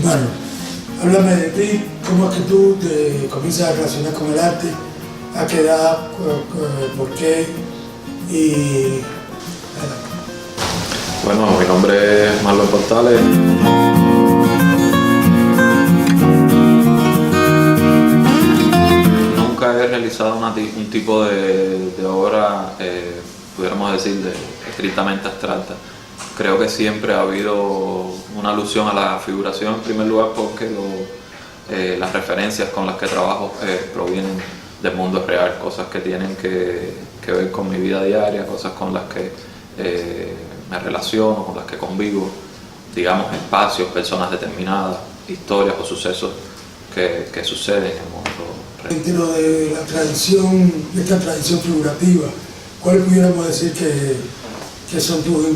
Marlon, háblame de ti, cómo es que tú te comienzas a relacionar con el arte, a qué edad, por qué y... Bueno, mi nombre es Marlon Portales. Nunca he realizado un tipo de obra, pudiéramos decir, estrictamente abstracta. Creo que siempre ha habido una alusión a la figuración en primer lugar porque las referencias con las que trabajo provienen del mundo real, cosas que tienen que ver con mi vida diaria, cosas con las que me relaciono, con las que convivo, digamos espacios, personas determinadas, historias o sucesos que suceden en el mundo real. Dentro de la tradición, de esta tradición figurativa, ¿cuáles pudiéramos decir que son tus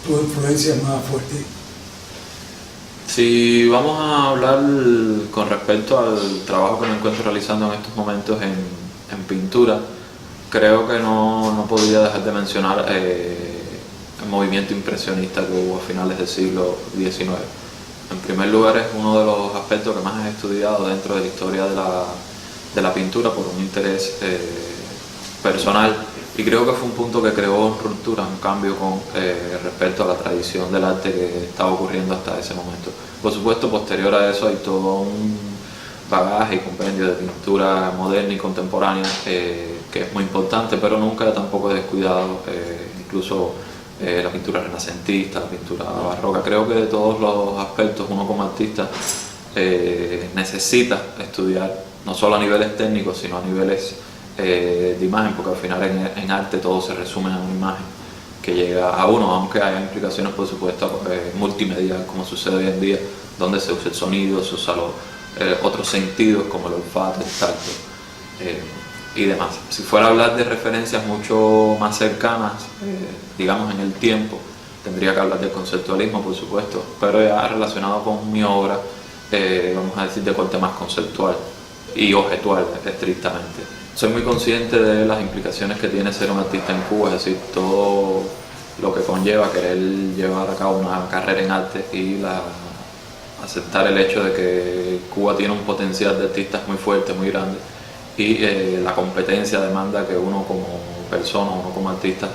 influencias más fuertes? Si vamos a hablar con respecto al trabajo que me encuentro realizando en estos momentos en pintura, creo que no podría dejar de mencionar el movimiento impresionista que hubo a finales del siglo XIX. En primer lugar, es uno de los aspectos que más he estudiado dentro de la historia de la pintura por un interés personal, y creo que fue un punto que creó ruptura, un cambio con respecto a la tradición del arte que estaba ocurriendo hasta ese momento. Por supuesto, posterior a eso hay todo un bagaje y compendio de pintura moderna y contemporánea que es muy importante, pero nunca tampoco he descuidado incluso la pintura renacentista, la pintura barroca. Creo que de todos los aspectos uno como artista necesita estudiar, no solo a niveles técnicos, sino a niveles de imagen, porque al final en arte todo se resume en una imagen que llega a uno, aunque haya implicaciones por supuesto multimedial, como sucede hoy en día, donde se usa el sonido, se usa otros sentidos como el olfato, el tacto y demás. Si fuera a hablar de referencias mucho más cercanas, digamos en el tiempo, tendría que hablar del conceptualismo por supuesto, pero ya relacionado con mi obra, vamos a decir de corte más conceptual y objetual estrictamente. Soy muy consciente de las implicaciones que tiene ser un artista en Cuba, es decir, todo lo que conlleva querer llevar a cabo una carrera en arte y aceptar el hecho de que Cuba tiene un potencial de artistas muy fuerte, muy grande, y la competencia demanda que uno como persona, uno como artista,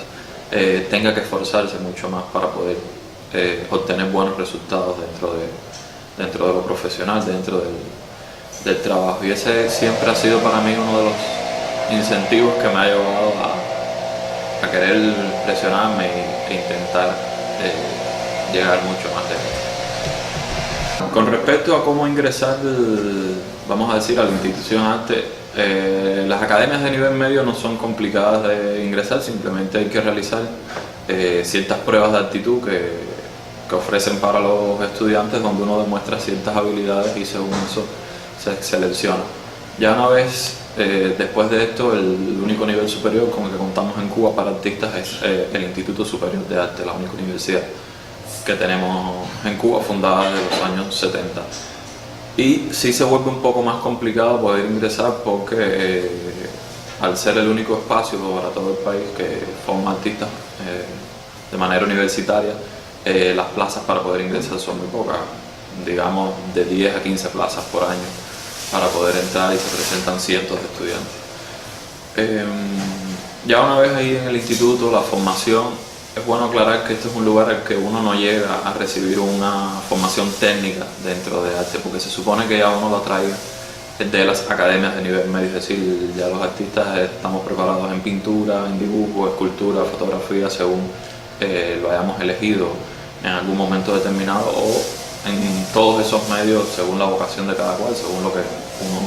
tenga que esforzarse mucho más para poder obtener buenos resultados dentro de lo profesional, dentro del trabajo. Y ese siempre ha sido para mí uno de los incentivos que me ha llevado a querer presionarme e intentar llegar mucho más lejos. Con respecto a cómo ingresar, vamos a decir, a la institución arte, las academias de nivel medio no son complicadas de ingresar, simplemente hay que realizar ciertas pruebas de aptitud que ofrecen para los estudiantes, donde uno demuestra ciertas habilidades y según eso se selecciona. Ya una vez después de esto, el único nivel superior con el que contamos en Cuba para artistas es el Instituto Superior de Arte, la única universidad que tenemos en Cuba, fundada desde los años 70. Y sí se vuelve un poco más complicado poder ingresar porque al ser el único espacio para todo el país que forma artistas de manera universitaria, las plazas para poder ingresar son muy pocas, digamos de 10 a 15 plazas por año para poder entrar, y se presentan cientos de estudiantes. Ya una vez ahí en el instituto, la formación, es bueno aclarar que este es un lugar al que uno no llega a recibir una formación técnica dentro de arte, porque se supone que ya uno lo traiga de las academias de nivel medio, es decir, ya los artistas estamos preparados en pintura, en dibujo, escultura, fotografía, según lo hayamos elegido en algún momento determinado, o en todos esos medios según la vocación de cada cual, según lo que uno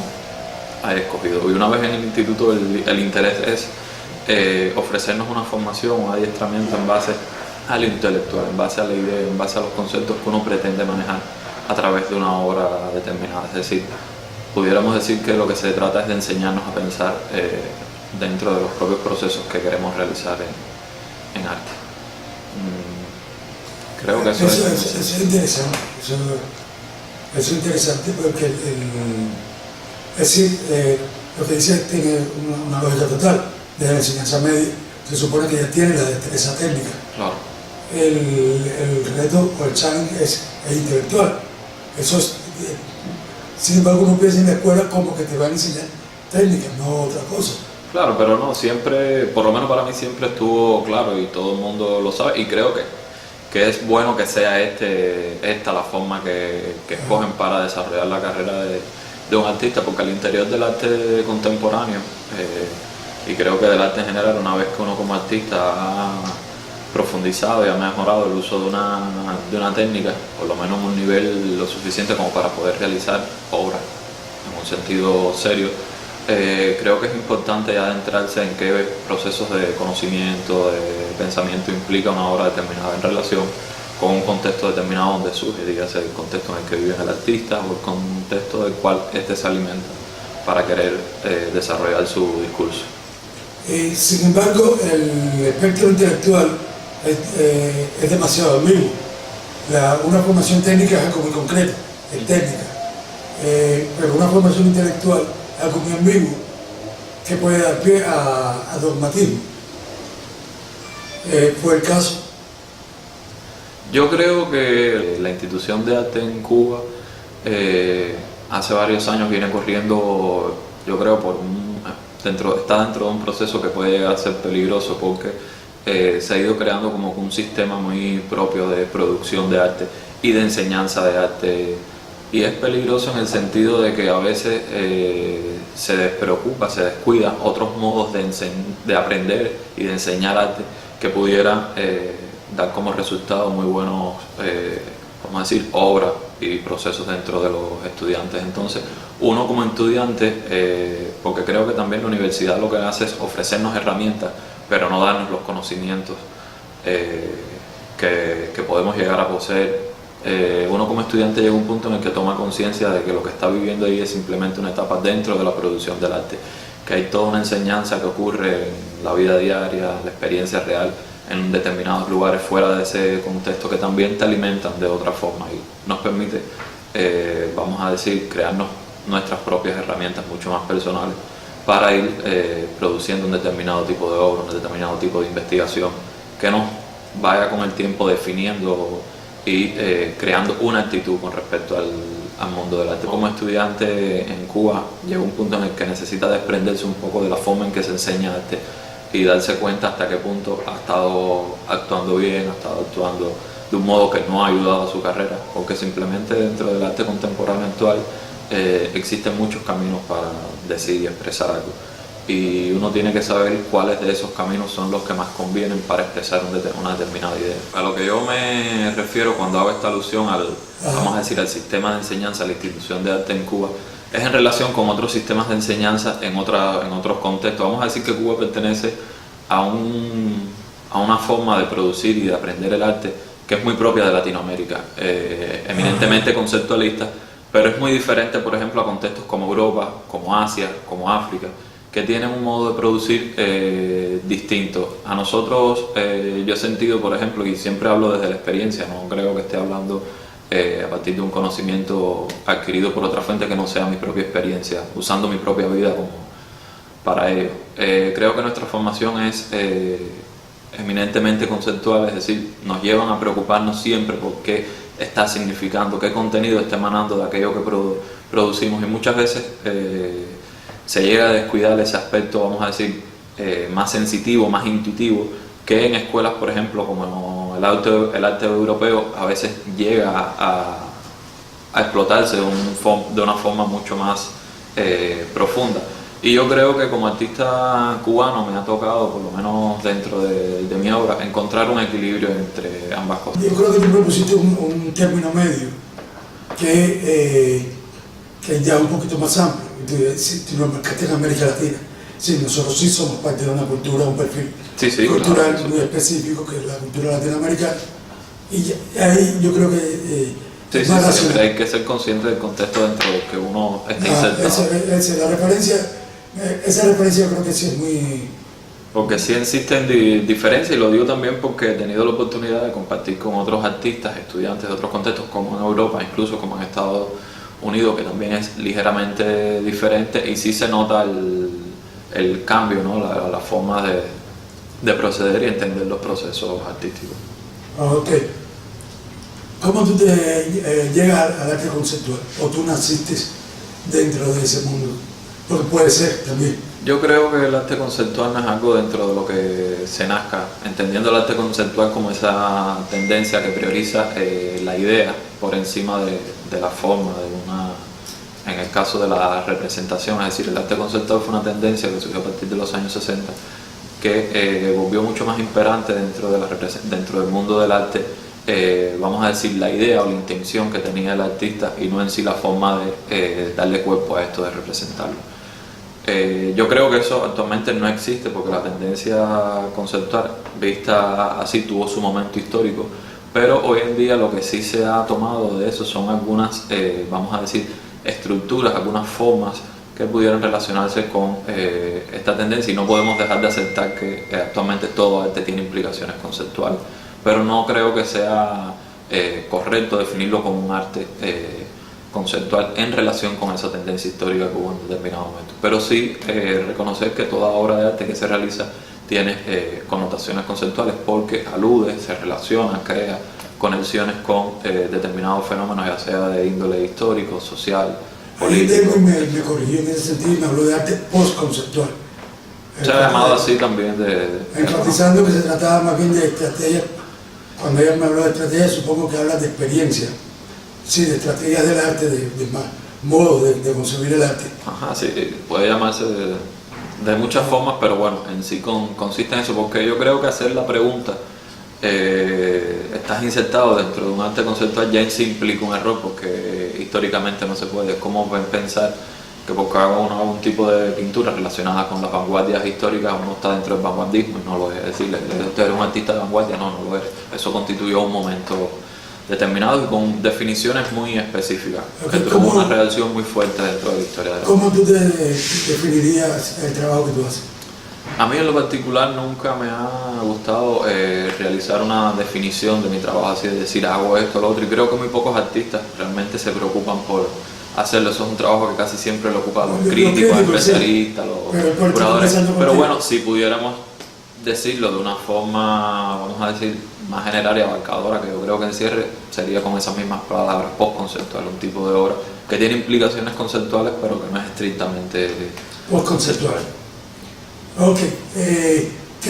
ha escogido. Y una vez en el instituto el interés es ofrecernos una formación, un adiestramiento en base a lo intelectual, en base a la idea, en base a los conceptos que uno pretende manejar a través de una obra determinada. Es decir, pudiéramos decir que lo que se trata es de enseñarnos a pensar dentro de los propios procesos que queremos realizar en arte. Creo que eso es interesante, eso es interesante porque es decir, lo que dice tiene una lógica total. Desde la enseñanza media se supone que ya tiene la destreza técnica. Claro. El reto o el challenge es intelectual, Eso es, sin embargo, uno piensa en la escuela como que te van a enseñar técnicas, no otra cosa. Claro, pero no, siempre, por lo menos para mí siempre estuvo claro y todo el mundo lo sabe y creo que es bueno que sea esta la forma que escogen para desarrollar la carrera de un artista, porque al interior del arte contemporáneo y creo que del arte en general, una vez que uno como artista ha profundizado y ha mejorado el uso de una técnica, por lo menos un nivel lo suficiente como para poder realizar obras en un sentido serio, creo que es importante ya adentrarse en qué procesos de conocimiento, de pensamiento implica una obra determinada en relación con un contexto determinado donde surge, dígase el contexto en el que vive el artista o el contexto del cual éste se alimenta para querer desarrollar su discurso. Sin embargo, el espectro intelectual es demasiado ambiguo. Una formación técnica es algo muy concreto, es técnica, pero una formación intelectual es algo muy ambiguo que puede dar pie a dogmatismo. Fue el caso. Yo creo que la institución de arte en Cuba hace varios años viene corriendo, yo creo, está dentro de un proceso que puede llegar a ser peligroso porque se ha ido creando como un sistema muy propio de producción de arte y de enseñanza de arte, y es peligroso en el sentido de que a veces se despreocupa, se descuida otros modos de aprender y de enseñar arte que pudieran dar como resultado muy buenos, vamos a decir, obras y procesos dentro de los estudiantes. Entonces, uno como estudiante, porque creo que también la universidad lo que hace es ofrecernos herramientas, pero no darnos los conocimientos que podemos llegar a poseer. Uno como estudiante llega a un punto en el que toma conciencia de que lo que está viviendo ahí es simplemente una etapa dentro de la producción del arte, que hay toda una enseñanza que ocurre en la vida diaria, la experiencia real, en determinados lugares fuera de ese contexto que también te alimentan de otra forma y nos permite, vamos a decir, crearnos nuestras propias herramientas mucho más personales para ir produciendo un determinado tipo de obra, un determinado tipo de investigación que nos vaya con el tiempo definiendo y creando una actitud con respecto al mundo del arte. Como estudiante en Cuba llega un punto en el que necesita desprenderse un poco de la forma en que se enseña arte y darse cuenta hasta qué punto ha estado actuando bien, ha estado actuando de un modo que no ha ayudado a su carrera, porque simplemente dentro del arte contemporáneo actual existen muchos caminos para decir y expresar algo, y uno tiene que saber cuáles de esos caminos son los que más convienen para expresar una determinada idea. A lo que yo me refiero cuando hago esta alusión vamos a decir, al sistema de enseñanza, a la institución de arte en Cuba, es en relación con otros sistemas de enseñanza en otros contextos. Vamos a decir que Cuba pertenece a una forma de producir y de aprender el arte que es muy propia de Latinoamérica, eminentemente conceptualista, pero es muy diferente, por ejemplo, a contextos como Europa, como Asia, como África, que tienen un modo de producir distinto. A nosotros, yo he sentido, por ejemplo, y siempre hablo desde la experiencia, no creo que esté hablando a partir de un conocimiento adquirido por otra fuente que no sea mi propia experiencia, usando mi propia vida como para ello. Creo que nuestra formación es eminentemente conceptual, es decir, nos llevan a preocuparnos siempre por qué está significando, qué contenido está emanando de aquello que producimos, y muchas veces se llega a descuidar ese aspecto, vamos a decir, más sensitivo, más intuitivo, que en escuelas, por ejemplo, como el arte europeo, a veces llega a explotarse de una forma mucho más profunda. Y yo creo que como artista cubano me ha tocado, por lo menos dentro de mi obra, encontrar un equilibrio entre ambas cosas. Yo creo que tú propusiste un término medio que es ya un poquito más amplio. Tú lo marcaste en América Latina. Sí, nosotros sí somos parte de una cultura, un perfil cultural claro, muy específico, que es la cultura latinoamericana. Y ahí yo creo que siempre hay que ser consciente del contexto dentro del que uno está insertado. Esa referencia yo creo que sí es muy... Porque sí existen diferencias, y lo digo también porque he tenido la oportunidad de compartir con otros artistas, estudiantes de otros contextos, como en Europa, incluso como en Estados Unidos, que también es ligeramente diferente, y sí se nota el cambio, ¿no? la forma de proceder y entender los procesos artísticos. Ok. ¿Cómo tú te llegas al arte conceptual? ¿O tú naciste dentro de ese mundo? Porque puede ser también. Yo creo que el arte conceptual no es algo dentro de lo que se nazca, entendiendo el arte conceptual como esa tendencia que prioriza la idea por encima de la forma, en el caso de la representación. Es decir, el arte conceptual fue una tendencia que surgió a partir de los años 60, que volvió mucho más imperante dentro del mundo del arte, vamos a decir, la idea o la intención que tenía el artista, y no en sí la forma de darle cuerpo a esto, de representarlo. Yo creo que eso actualmente no existe, porque la tendencia conceptual vista así tuvo su momento histórico, pero hoy en día lo que sí se ha tomado de eso son algunas, vamos a decir, estructuras, algunas formas que pudieran relacionarse con esta tendencia, y no podemos dejar de aceptar que actualmente todo arte tiene implicaciones conceptuales, pero no creo que sea correcto definirlo como un arte conceptual en relación con esa tendencia histórica que hubo en determinado momento. Pero sí reconocer que toda obra de arte que se realiza tiene connotaciones conceptuales, porque alude, se relaciona, crea conexiones con determinados fenómenos, ya sea de índole histórico, social, Ahí político. me corrigió en ese sentido y me habló de arte postconceptual. Se ha llamado así también Enfatizando que se trataba más bien de estrategias. Cuando ella me habló de estrategias, supongo que habla de experiencia. Sí, de estrategias del arte, de modos de concebir el arte. Ajá, sí, puede llamarse de muchas formas, pero bueno, en sí consiste en eso, porque yo creo que hacer la pregunta, estás insertado dentro de un arte conceptual, ya en sí implica un error, porque históricamente no se puede. Es como pensar que porque haga uno algún tipo de pintura relacionada con las vanguardias históricas, uno está dentro del vanguardismo, y no lo es. Es decir, usted eres un artista de vanguardia, no lo eres. Eso constituyó un momento determinado y con definiciones muy específicas, que tuvo una relación muy fuerte dentro de la historia de la. ¿Cómo tú te definirías el trabajo que tú haces? A mí en lo particular nunca me ha gustado realizar una definición de mi trabajo, así de decir hago esto, lo otro, y creo que muy pocos artistas realmente se preocupan por hacerlo. Eso es un trabajo que casi siempre lo ocupan los críticos, especialistas, los curadores, pero bueno, si pudiéramos decirlo de una forma, vamos a decir, más general y abarcadora, que yo creo que en cierre sería con esas mismas palabras, postconceptual, un tipo de obra que tiene implicaciones conceptuales, pero que no es estrictamente postconceptual. Ok.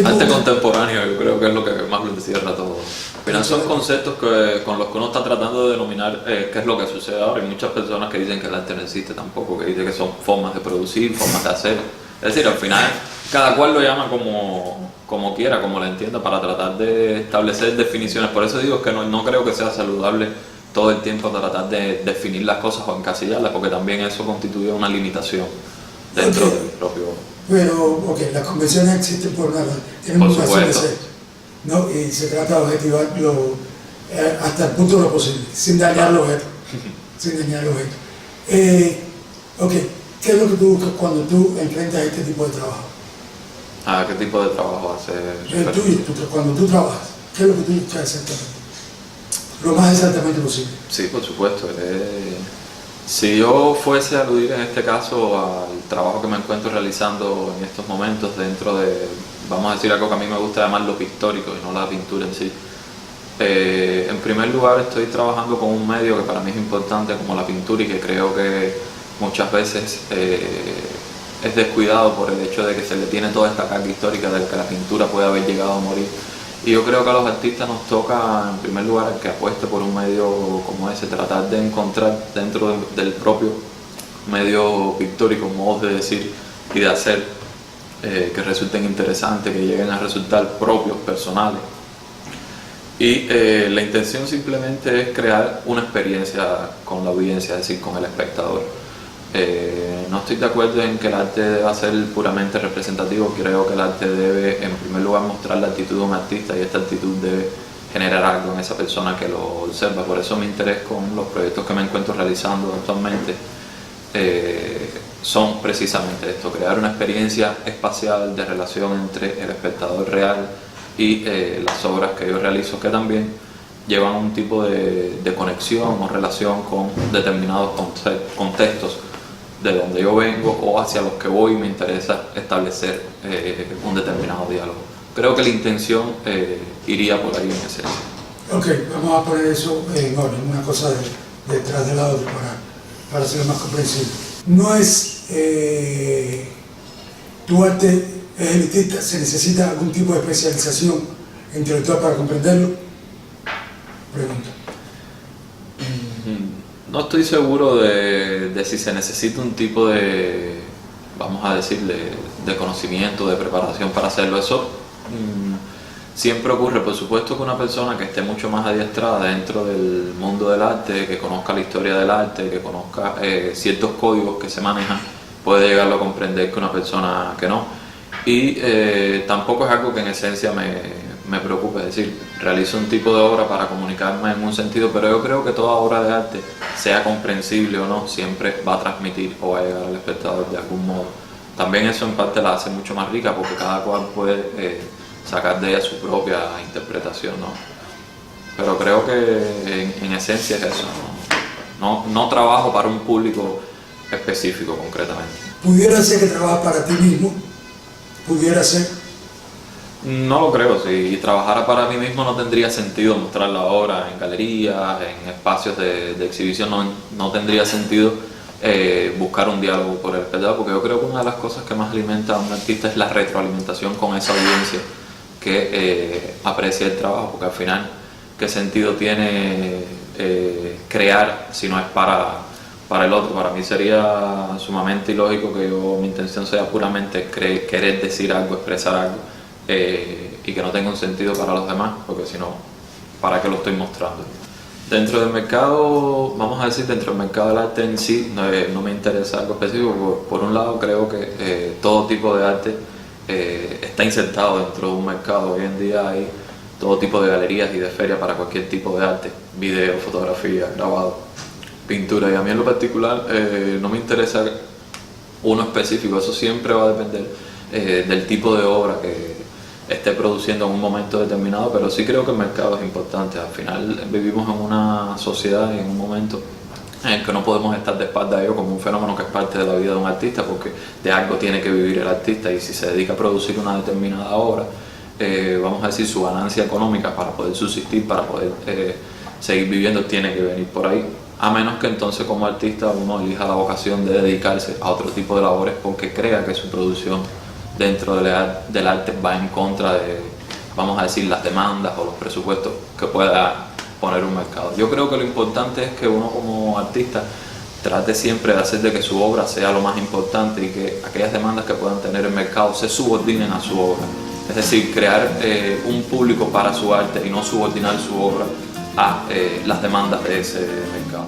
Arte contemporáneo, yo creo que es lo que más lo encierra todo. Al final son conceptos con los que uno está tratando de denominar qué es lo que sucede ahora. Hay muchas personas que dicen que el arte no existe tampoco, que dicen que son formas de producir, formas de hacer. Es decir, al final cada cual lo llama como quiera, como le entienda, para tratar de establecer definiciones. Por eso digo que no creo que sea saludable todo el tiempo tratar de definir las cosas o encasillarlas, porque también eso constituye una limitación dentro del propio. Pero, las convenciones existen por nada, tienen Por una razón de supuesto. ser, ¿no? Y se trata de objetivarlo hasta el punto de lo posible, sin dañar los objetos. Sin dañar los objetos. ¿Qué es lo que tú buscas cuando tú enfrentas este tipo de trabajo? ¿A qué tipo de trabajo hace? Cuando tú trabajas, ¿qué es lo que tú buscas exactamente? Lo más exactamente posible. Sí, por supuesto. Si yo fuese a aludir en este caso al trabajo que me encuentro realizando en estos momentos dentro de, vamos a decir, algo que a mí me gusta llamar lo pictórico y no la pintura en sí. En primer lugar, estoy trabajando con un medio que para mí es importante como la pintura, y que creo que muchas veces es descuidado por el hecho de que se le tiene toda esta carga histórica de que la pintura puede haber llegado a morir. Y yo creo que a los artistas nos toca, en primer lugar, el que apueste por un medio como ese, tratar de encontrar dentro del propio medio pictórico modos de decir y de hacer que resulten interesantes, que lleguen a resultar propios, personales. Y la intención simplemente es crear una experiencia con la audiencia, es decir, con el espectador. No estoy de acuerdo en que el arte deba ser puramente representativo. Creo que el arte debe, en primer lugar, mostrar la actitud de un artista, y esta actitud debe generar algo en esa persona que lo observa. Por eso mi interés con los proyectos que me encuentro realizando actualmente son precisamente esto: crear una experiencia espacial de relación entre el espectador real y las obras que yo realizo, que también llevan un tipo de conexión o relación con determinados contextos de donde yo vengo o hacia los que voy, y me interesa establecer un determinado diálogo. Creo que la intención iría por ahí en esencia. Ok, vamos a poner eso en orden, una cosa detrás de la otra para hacerlo más comprensible. No es tu arte es elitista, se necesita algún tipo de especialización intelectual para comprenderlo. Pregunta. No estoy seguro de si se necesita un tipo de, vamos a decir, de conocimiento, de preparación para hacerlo. Eso siempre ocurre. Por supuesto que una persona que esté mucho más adiestrada dentro del mundo del arte, que conozca la historia del arte, que conozca ciertos códigos que se manejan, puede llegarlo a comprender que una persona que no. Y tampoco es algo que en esencia me preocupe, es decir, realizo un tipo de obra para comunicarme en un sentido, pero yo creo que toda obra de arte, sea comprensible o no, siempre va a transmitir o va a llegar al espectador de algún modo. También eso en parte la hace mucho más rica porque cada cual puede sacar de ella su propia interpretación, ¿no? Pero creo que en esencia es eso, no trabajo para un público específico concretamente. ¿Pudiera ser que trabajas para ti mismo? ¿Pudiera ser? No lo creo, si trabajara para mí mismo no tendría sentido mostrar la obra en galerías, en espacios de exhibición, no tendría sentido buscar un diálogo por el espectador, porque yo creo que una de las cosas que más alimenta a un artista es la retroalimentación con esa audiencia que aprecia el trabajo, porque al final, ¿qué sentido tiene crear si no es para el otro? Para mí sería sumamente ilógico que mi intención sea puramente querer decir algo, expresar algo, y que no tenga un sentido para los demás, porque si no, ¿para qué lo estoy mostrando? Dentro del mercado, vamos a decir, dentro del mercado del arte en sí, no me interesa algo específico. Por un lado, creo que todo tipo de arte está insertado dentro de un mercado. Hoy en día hay todo tipo de galerías y de ferias para cualquier tipo de arte, video, fotografía, grabado, pintura, y a mí en lo particular no me interesa uno específico, eso siempre va a depender del tipo de obra que esté produciendo en un momento determinado, pero sí creo que el mercado es importante. Al final vivimos en una sociedad y en un momento en el que no podemos estar de espalda a ello como un fenómeno que es parte de la vida de un artista, porque de algo tiene que vivir el artista, y si se dedica a producir una determinada obra, vamos a decir, su ganancia económica para poder subsistir, para poder seguir viviendo, tiene que venir por ahí, a menos que entonces como artista uno elija la vocación de dedicarse a otro tipo de labores porque crea que su producción dentro del arte va en contra de, vamos a decir, las demandas o los presupuestos que pueda poner un mercado. Yo creo que lo importante es que uno como artista trate siempre de hacer de que su obra sea lo más importante y que aquellas demandas que puedan tener el mercado se subordinen a su obra. Es decir, crear un público para su arte y no subordinar su obra a las demandas de ese mercado.